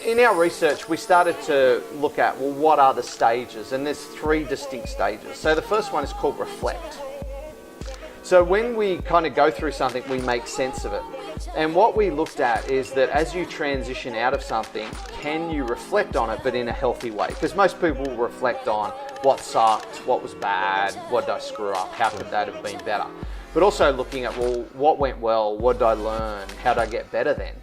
in our research, we started to look at, well, what are the stages? And there's 3 distinct stages. So the first one is called reflect. So when we kind of go through something, we make sense of it. And what we looked at is that as you transition out of something, can you reflect on it, but in a healthy way? Because most people will reflect on what sucked, what was bad, what did I screw up, how could that have been better? But also looking at, well, what went well, what did I learn, how did I get better then?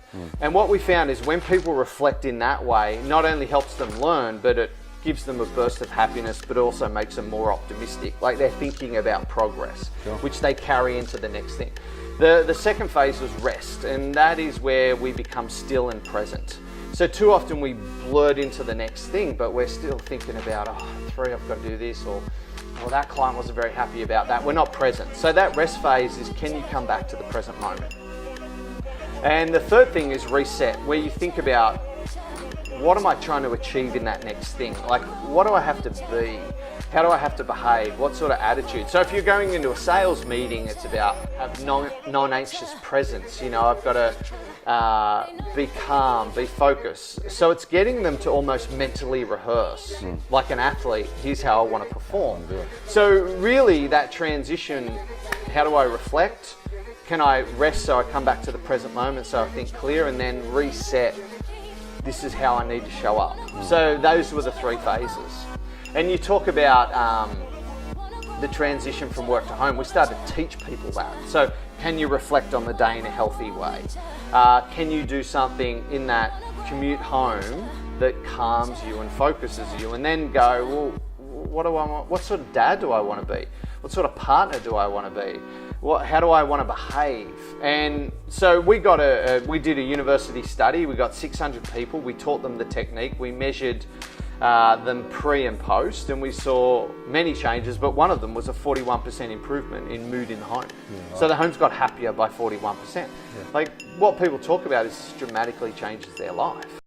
And what we found is when people reflect in that way, not only helps them learn, but it gives them a burst of happiness, but also makes them more optimistic. Like they're thinking about progress, which they carry into the next thing. The second phase was rest, and that is where we become still and present. So too often we blurt into the next thing, but we're still thinking about, oh, 3, I've got to do this, or well, that client wasn't very happy about that. We're not present. So that rest phase is, can you come back to the present moment? And the third thing is reset, where you think about, what am I trying to achieve in that next thing? Like, what do I have to be? How do I have to behave? What sort of attitude? So if you're going into a sales meeting, it's about have non-anxious presence. You know, I've got to be calm, be focused. So it's getting them to almost mentally rehearse, like an athlete, here's how I want to perform. So really that transition, how do I reflect? Can I rest so I come back to the present moment so I think clear, and then reset, this is how I need to show up. So those were the 3 phases. And you talk about the transition from work to home. We started to teach people that. So can you reflect on the day in a healthy way? Can you do something in that commute home that calms you and focuses you? And then go, well, what do I want? What sort of dad do I want to be? What sort of partner do I want to be? How do I want to behave? And so we did a university study. We got 600 people. We taught them the technique. We measured them pre and post, and we saw many changes, but one of them was a 41% improvement in mood in the home. So the homes got happier by 41%. Like what people talk about is dramatically changes their life.